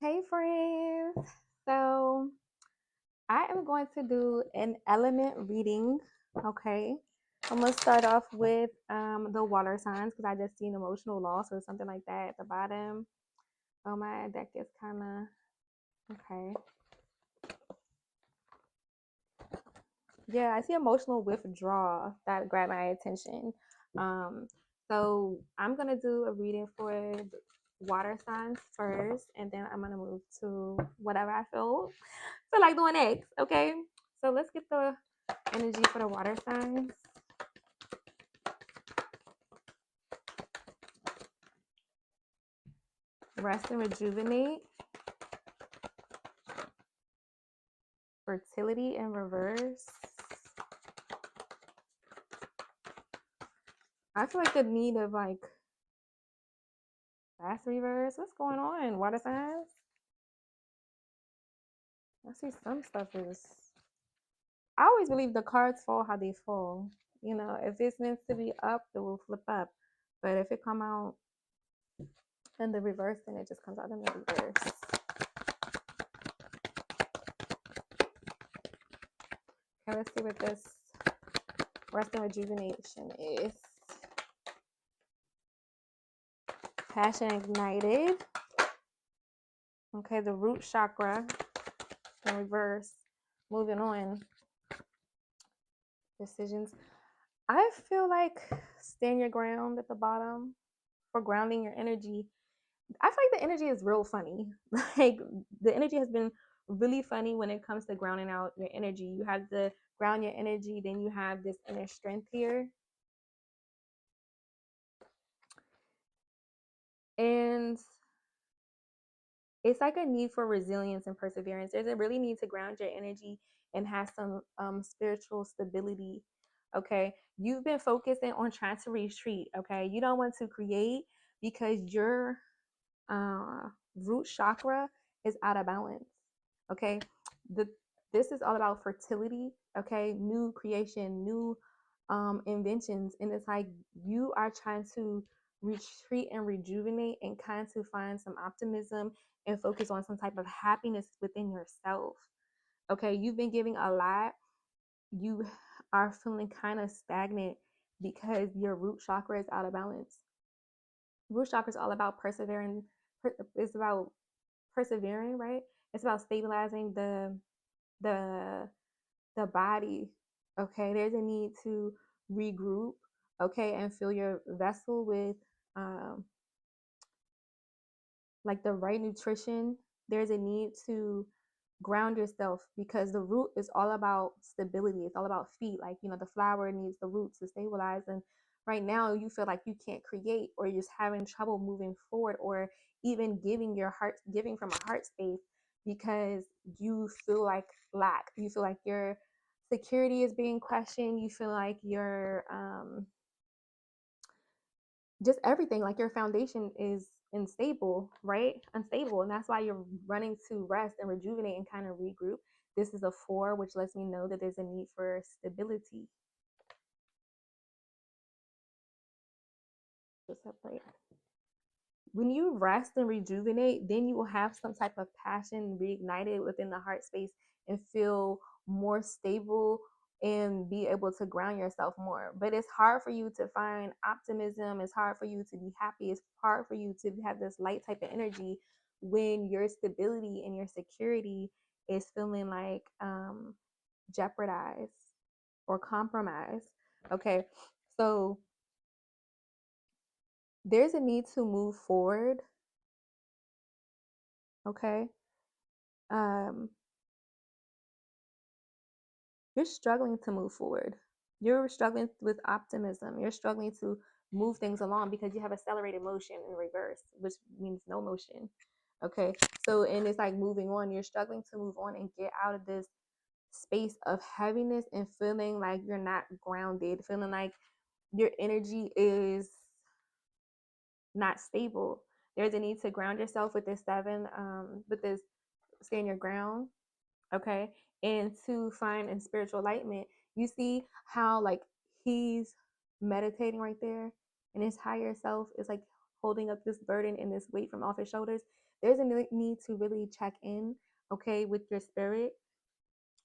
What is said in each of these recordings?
Hey friends. So I am going to do an element reading. Okay. I'm gonna start off with the water signs because I just seen emotional loss or something like that at the bottom. Oh, my deck is kind of okay. Yeah, I see emotional withdrawal that grabbed my attention. Um, so I'm gonna do a reading for the water signs first, and then I'm gonna move to whatever I feel like doing next. Okay, so let's get the energy for the water signs. Rest and rejuvenate. Fertility in reverse. I feel like the need of like fast reverse. What's going on? Water signs. I see some stuff is. I always believe the cards fall how they fall. You know, if it's meant to be up, it will flip up. But if it come out in the reverse, then it just comes out in the reverse. Okay, let's see what this rest and rejuvenation is. Passion ignited. Okay, the root chakra in reverse. Moving on. Decisions. I feel like stand your ground at the bottom for grounding your energy. I feel like the energy is real funny. Like the energy has been really funny when it comes to grounding out your energy. You have to ground your energy, then you have this inner strength here. And it's like a need for resilience and perseverance. There's a really need to ground your energy and have some spiritual stability. Okay, you've been focusing on trying to retreat. Okay, you don't want to create because your uh, root chakra is out of balance. Okay, the this is all about fertility. Okay, new creation, new inventions, and it's like you are trying to retreat and rejuvenate and kind to find some optimism and focus on some type of happiness within yourself. Okay, you've been giving a lot. You are feeling kind of stagnant because your root chakra is out of balance. Root chakra is all about persevering. It's about persevering, right? It's about stabilizing the the body. Okay, there's a need to regroup. Okay, and fill your vessel with um, like the right nutrition. There's a need to ground yourself because the root is all about stability. It's all about feet. Like, you know, the flower needs the roots to stabilize. And right now you feel like you can't create or you're just having trouble moving forward or even giving from a heart space because you feel like lack. You feel like your security is being questioned. You feel like your just everything like your foundation is unstable, and that's why you're running to rest and rejuvenate and kind of regroup. This is a 4, which lets me know that there's a need for stability to separate. When you rest and rejuvenate, then you will have some type of passion reignited within the heart space and feel more stable and be able to ground yourself more. But it's hard for you to find optimism. It's hard for you to be happy. It's hard for you to have this light type of energy when your stability and your security is feeling like jeopardized or compromised. Okay. So there's a need to move forward. Okay. um, you're struggling to move forward. You're struggling with optimism. You're struggling to move things along because you have accelerated motion in reverse, which means no motion. Okay. So, and it's like moving on. You're struggling to move on and get out of this space of heaviness and feeling like you're not grounded, feeling like your energy is not stable. There's a need to ground yourself with this 7, with this stand your ground. Okay, and to find in spiritual enlightenment, you see how like he's meditating right there and his higher self is like holding up this burden and this weight from off his shoulders. there's a need to really check in, okay, with your spirit.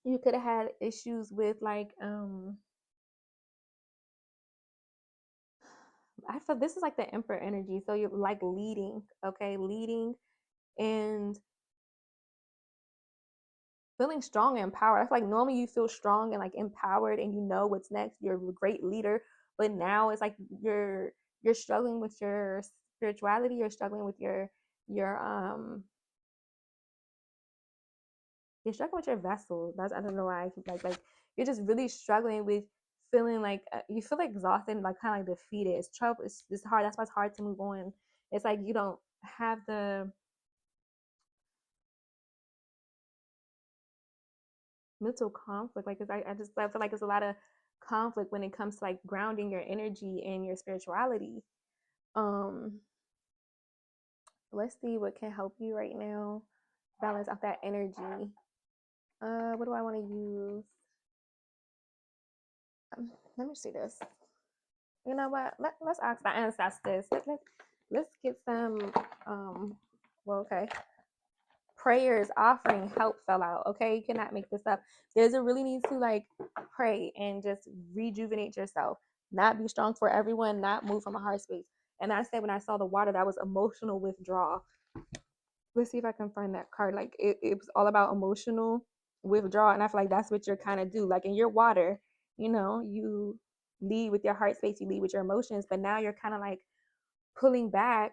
You could have had issues with like I feel this is like the emperor energy. So you're like leading, okay, leading and feeling strong and empowered. I feel like normally you feel strong and like empowered and you know what's next. You're a great leader, but now it's like you're struggling with your spirituality. You're struggling with your you're struggling with your vessel. That's I don't know why I keep like you're just really struggling with feeling like you feel like exhausted, and, like kind of like defeated. It's trouble. It's hard. That's why it's hard to move on. It's like you don't have the mental conflict. Like, 'cause I feel like it's a lot of conflict when it comes to like grounding your energy and your spirituality. Um, let's see what can help you right now balance out that energy. What do I want to use? Let me see this. You know what? Let's ask the ancestors. Let's get some. Well, okay. Prayers, offering, help fell out. Okay, you cannot make this up. There's a really need to like pray and just rejuvenate yourself. Not be strong for everyone. Not move from a hard space. And I said when I saw the water, that was emotional withdrawal. Let's see if I can find that card. Like it was all about emotional withdrawal, and I feel like that's what you're kind of do. Like in your water, you lead with your heart space, you lead with your emotions, but now you're kind of like pulling back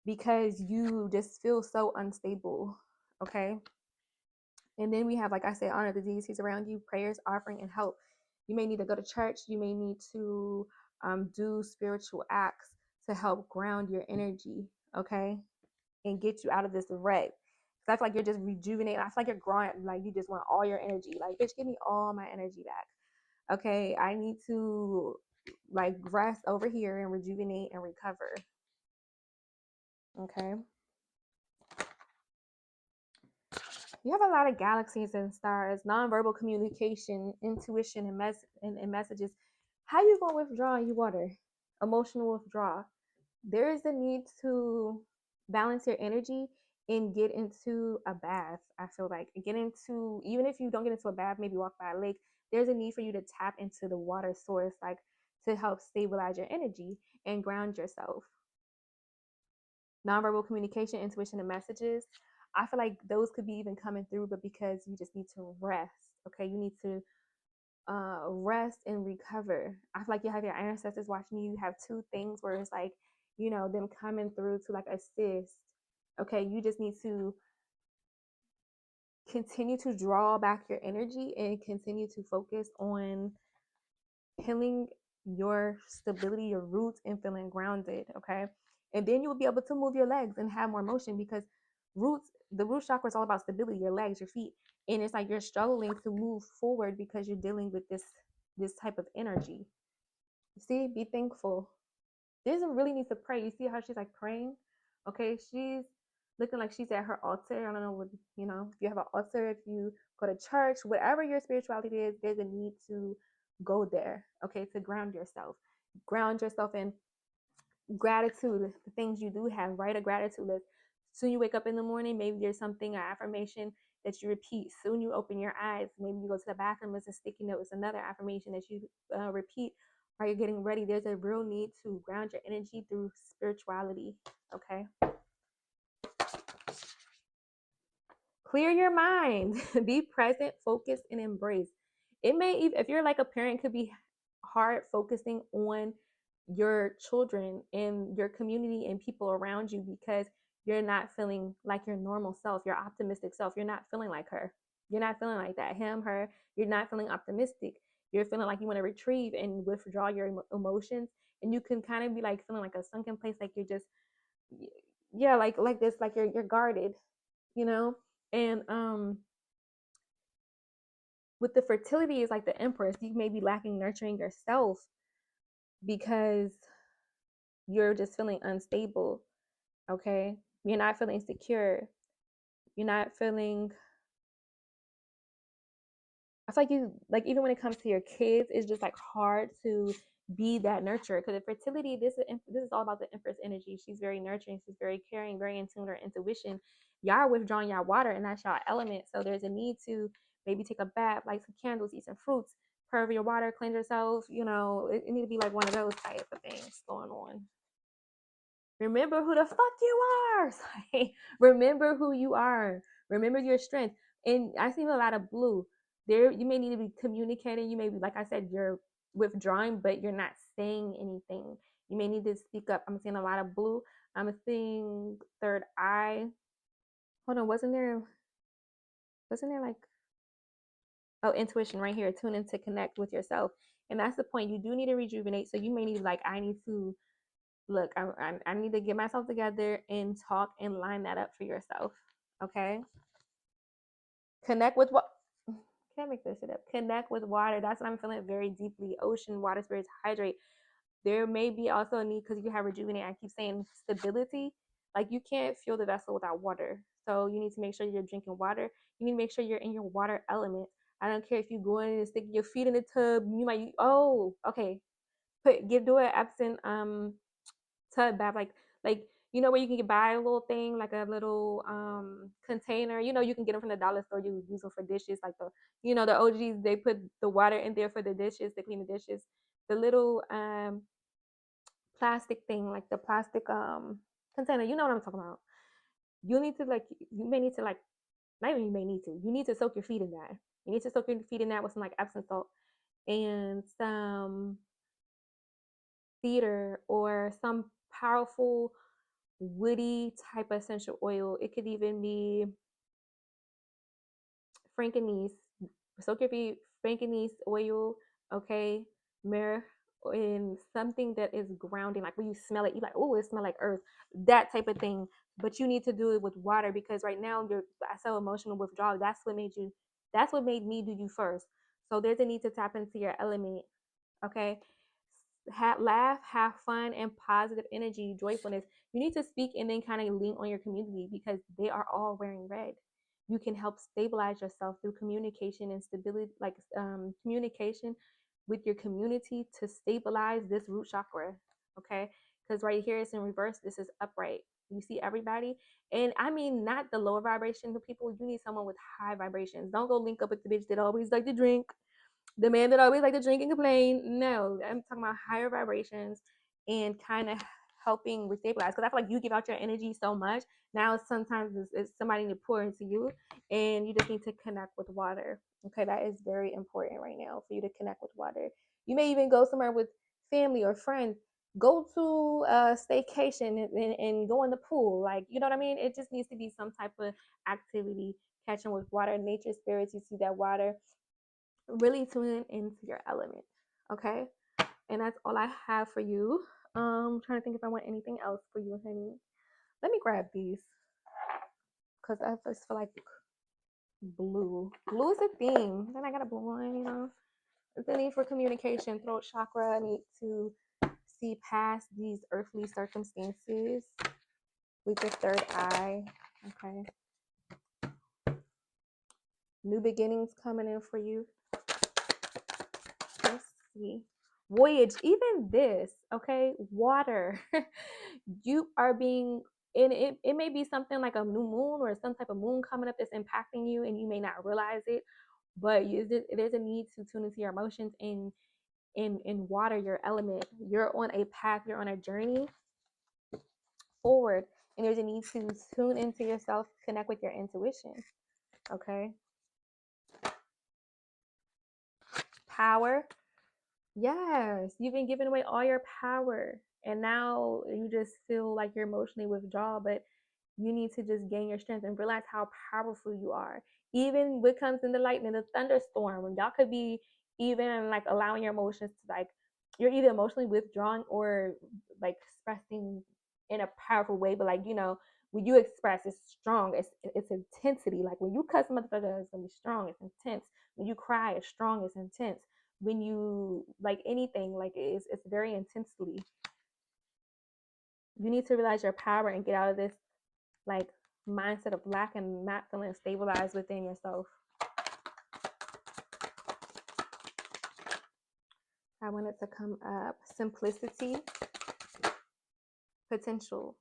because you just feel so unstable. Okay. And then we have, like I said, honor the deities around you, prayers, offering, and help. You may need to go to church. You may need to do spiritual acts to help ground your energy, okay, and get you out of this rut. Because I feel like you're just rejuvenating. I feel like you're growing, like you just want all your energy. Like, bitch, give me all my energy back. Okay, I need to like rest over here and rejuvenate and recover. Okay. You have a lot of galaxies and stars, nonverbal communication, intuition, and messages. How you gonna withdraw in your water? Emotional withdrawal. There is a need to balance your energy and get into a bath. I feel like get into, even if you don't get into a bath, maybe walk by a lake. There's a need for you to tap into the water source, like to help stabilize your energy and ground yourself. Nonverbal communication, intuition, and messages. I feel like those could be even coming through, but because you just need to rest, okay? You need to rest and recover. I feel like you have your ancestors watching you. You have two things where it's like, them coming through to like assist. Okay, you just need to continue to draw back your energy and continue to focus on healing your stability, your roots, and feeling grounded. Okay. And then you will be able to move your legs and have more motion because the root chakra is all about stability, your legs, your feet. And it's like you're struggling to move forward because you're dealing with this type of energy. See, be thankful. This really needs to pray. You see how she's like praying? Okay, she's looking like she's at her altar. I don't know what, if you have an altar, if you go to church, whatever your spirituality is, there's a need to go there, okay, to ground yourself. Ground yourself in gratitude, the things you do have, write a gratitude list. Soon you wake up in the morning, maybe there's something, an affirmation that you repeat. Soon you open your eyes, maybe you go to the bathroom, it's a sticky note, it's another affirmation that you repeat while you're getting ready. There's a real need to ground your energy through spirituality, okay? Clear your mind. Be present, focus, and embrace. It may even, if you're like a parent, it could be hard focusing on your children and your community and people around you because you're not feeling like your normal self, your optimistic self. You're not feeling like her. You're not feeling like that. Him, her. You're not feeling optimistic. You're feeling like you want to retrieve and withdraw your emotions. And you can kind of be like feeling like a sunken place, like you're just, yeah, like this, like you're guarded, you know? And with the fertility is like the empress, you may be lacking nurturing yourself because you're just feeling unstable. Okay, you're not feeling secure, you're not feeling, I feel like you, like even when it comes to your kids, it's just like hard to be that nurturer. Because fertility, this is all about the Empress energy. She's very nurturing. She's very caring, very in tune with her intuition. Y'all are withdrawing y'all water, and that's y'all element. So there's a need to maybe take a bath, light some candles, eat some fruits, purge your water, cleanse yourself. You know, it need to be like one of those type of things going on. Remember who the fuck you are. Remember who you are. Remember your strength. And I see a lot of blue. There, you may need to be communicating. You may be, like I said, you're withdrawing, but you're not saying anything. You may need to speak up. I'm seeing a lot of blue. I'm seeing third eye. Hold on, wasn't there like, oh, intuition right here. Tune in to connect with yourself. And that's the point. You do need to rejuvenate. So you may need, like, I need to look, I need to get myself together and talk and line that up for yourself. Okay. Connect with what? Can't make this shit up. Connect with water. That's what I'm feeling very deeply. Ocean, water spirits, hydrate. There may be also a need because you have rejuvenate. I keep saying stability. Like you can't fill the vessel without water. So you need to make sure you're drinking water. You need to make sure you're in your water element. I don't care if you go in and stick your feet in the tub. You might, oh, okay. Do an Epsom tub bath, like you know where you can buy a little thing like a little container. You know you can get them from the dollar store. You use them for dishes, like the the OGs. They put the water in there for the dishes to clean the dishes. The little plastic thing, like the plastic container. You know what I'm talking about. You need to you may need to not even you may need to. You need to soak your feet in that. You need to soak your feet in that with some like Epsom salt and some cedar or some powerful woody type of essential oil. It could even be frankincense. Soak your feet, frankincense oil, okay, myrrh, and something that is grounding. Like when you smell it, you're like, oh, it smells like earth. That type of thing. But you need to do it with water because right now you're so emotional withdrawal. That's what made you. That's what made me do you first. So there's a need to tap into your element. Okay, laugh, have fun, and positive energy, joyfulness. You need to speak and then kind of lean on your community because they are all wearing red. You can help stabilize yourself through communication and stability, like communication with your community to stabilize this root chakra. Okay, because right here it's in reverse. This is upright. You see everybody, and I mean not the lower vibration of people. You need someone with high vibrations. Don't go link up with the bitch that always like to drink, the man that always like to drink and complain. No, I'm talking about higher vibrations and kind of helping restabilize. Because I feel like you give out your energy so much. Now sometimes it's somebody to pour into you, and you just need to connect with water. Okay, that is very important right now for you to connect with water. You may even go somewhere with family or friends. Go to a staycation and go in the pool. Like, you know what I mean? It just needs to be some type of activity, catching with water, nature spirits. You see that water, really tune into your element. Okay, and that's all I have for you. I'm trying to think if I want anything else for you, honey. Let me grab these because I just feel like blue is a theme. Then I got a blue one, the need for communication, throat chakra. I need to see past these earthly circumstances with your third eye. Okay, new beginnings coming in for you. Let's see. Voyage, even this, okay, water. You are being, and it may be something like a new moon or some type of moon coming up that's impacting you and you may not realize it, but there's a need to tune into your emotions and water your element. You're on a path, you're on a journey forward, and there's a need to tune into yourself, connect with your intuition. Okay, power. Yes, you've been giving away all your power, and now you just feel like you're emotionally withdrawal, but you need to just gain your strength and realize how powerful you are. Even what comes in the lightning, the thunderstorm, when y'all could be even like allowing your emotions to like, you're either emotionally withdrawing or like expressing in a powerful way, but like, when you express, it's strong, it's intensity. Like when you cuss motherfucker, it's gonna be strong, it's intense. When you cry, it's strong, it's intense. When you like anything, like it's very intensely. You need to realize your power and get out of this like mindset of lack and not feeling stabilized within yourself. I want it to come up. Simplicity, potential,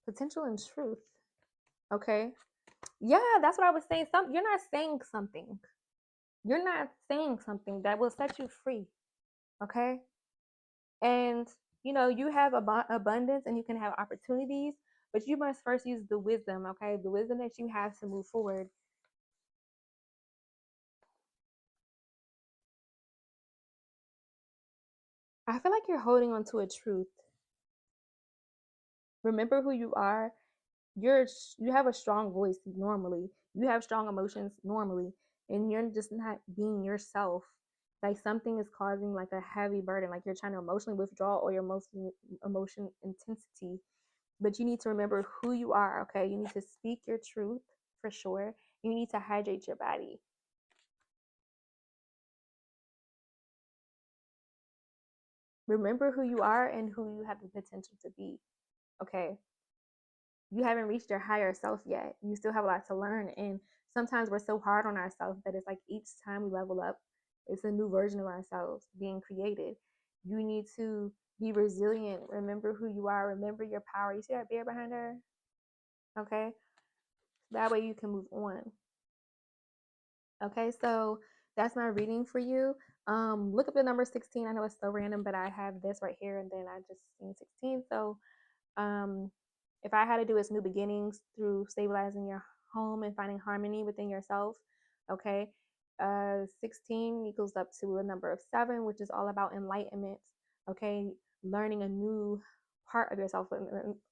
potential and truth. Okay. Yeah, that's what I was saying. You're not saying something. You're not saying something that will set you free. Okay. And you have abundance and you can have opportunities, but you must first use the wisdom. Okay. The wisdom that you have to move forward. I feel like you're holding on to a truth. Remember who you are. You have a strong voice normally. You have strong emotions normally, and you're just not being yourself. Like something is causing like a heavy burden, like you're trying to emotionally withdraw or your emotion intensity. But you need to remember who you are. Okay, you need to speak your truth for sure. You need to hydrate your body. Remember who you are and who you have the potential to be. Okay, you haven't reached your higher self yet. You still have a lot to learn. And sometimes we're so hard on ourselves that it's like each time we level up, it's a new version of ourselves being created. You need to be resilient. Remember who you are. Remember your power. You see that bear behind her? Okay. That way you can move on. Okay. So that's my reading for you. Look up the number 16. I know it's so random, but I have this right here and then I just seen 16. So Um, if I had to do its new beginnings through stabilizing your home and finding harmony within yourself, okay, 16 equals up to a number of 7, which is all about enlightenment, okay, learning a new part of yourself.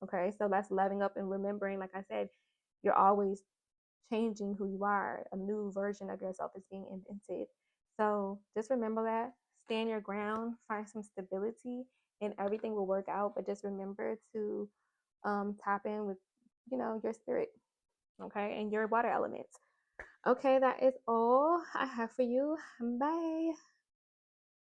Okay, so that's loving up and remembering, like I said, you're always changing who you are. A new version of yourself is being invented. So just remember that. Stand your ground, find some stability, and everything will work out. But just remember to tap in with, your spirit, okay, and your water elements. Okay, that is all I have for you. Bye.